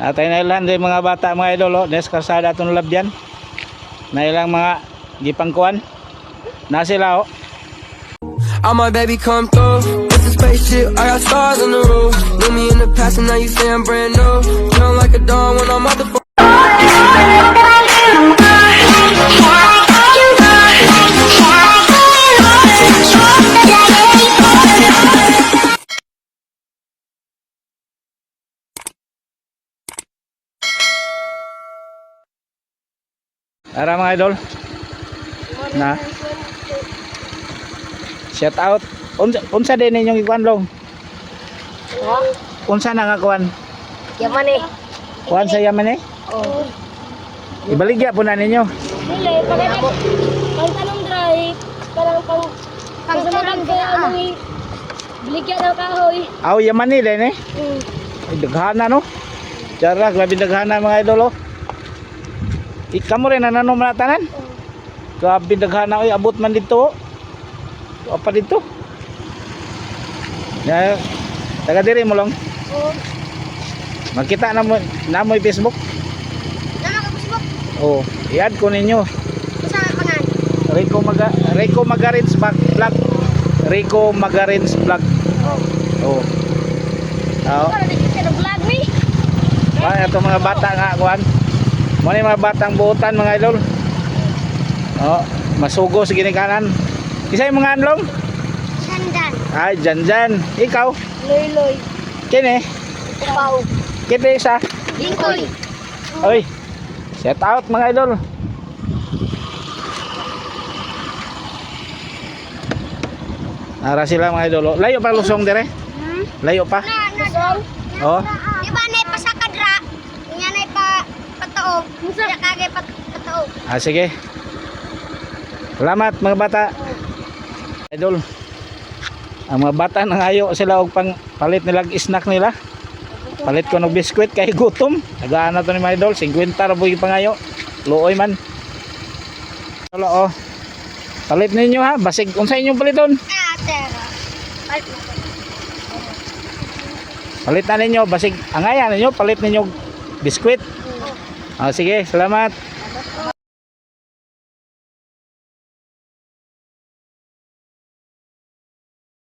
Atay na ilan din mga bata mga idol oh. Nes karsada itong labyan. Na ilang mga gipangkuan. Na sila oh. All my baby come through with the spaceship, I got stars on the roof. Knew me in the past and now you say I'm brand new. Feeling like a dawn when I'm motherfucking. Tara mga idol. Na. Shout out. Unsa din ninyong ikuan long? Ha? Unsa na nga kuan? Yaman eh. Kuan sa yaman eh? Oh. Ibaligya po na ninyo. Dili, pang tanong drive, parang pang sumulang kaya ano eh. Biligyan ng kahoy. Aw yaman ni din eh. Ay daghana no. Tara, grabe daghana mga idol oh. Ikaw mo rin nanom na tanan? Grabe daghana oy, abot man dito oh. Apa dito? Ya, taga diri mo lang. Oh. Makita na mo Facebook. Nama ka Facebook? Oh, i-add ko ninyo. Sa pangan. Rico Magarins vlog. Rico Magarins vlog. Oh. Oh. Para dito sa vlog ni. Ba ato mga bata nga kuan. Mo ni mga batang buutan mga idol. Oh, masugo sa ginikanan. Isa yung mga anlong? Sandan. Ay, Janjan. Ikaw? Loy. Kini? Pau. Kini isa? Lingkoy. Oy. Set out mga idol. Nara sila mga idol. Layo pa lusong dire? Layo pa? Oh. Di ba na pasakadra? Nya na patao. Musa kagay patao. Ah, sige. Salamat mga bata. Idol. Ang mga bata nangayo sila og pang palit nila snack nila. Palit ko ng biskwit kay gutom. Tagaan na to ni mga idol. 50 ra po yung pangayo. Luoy man. Wala oh. Palit ninyo ha. Basig unsa inyong paliton? Palit na ninyo. Basig angayan ninyo. Palit ninyo biskwit. Ah, sige. Salamat.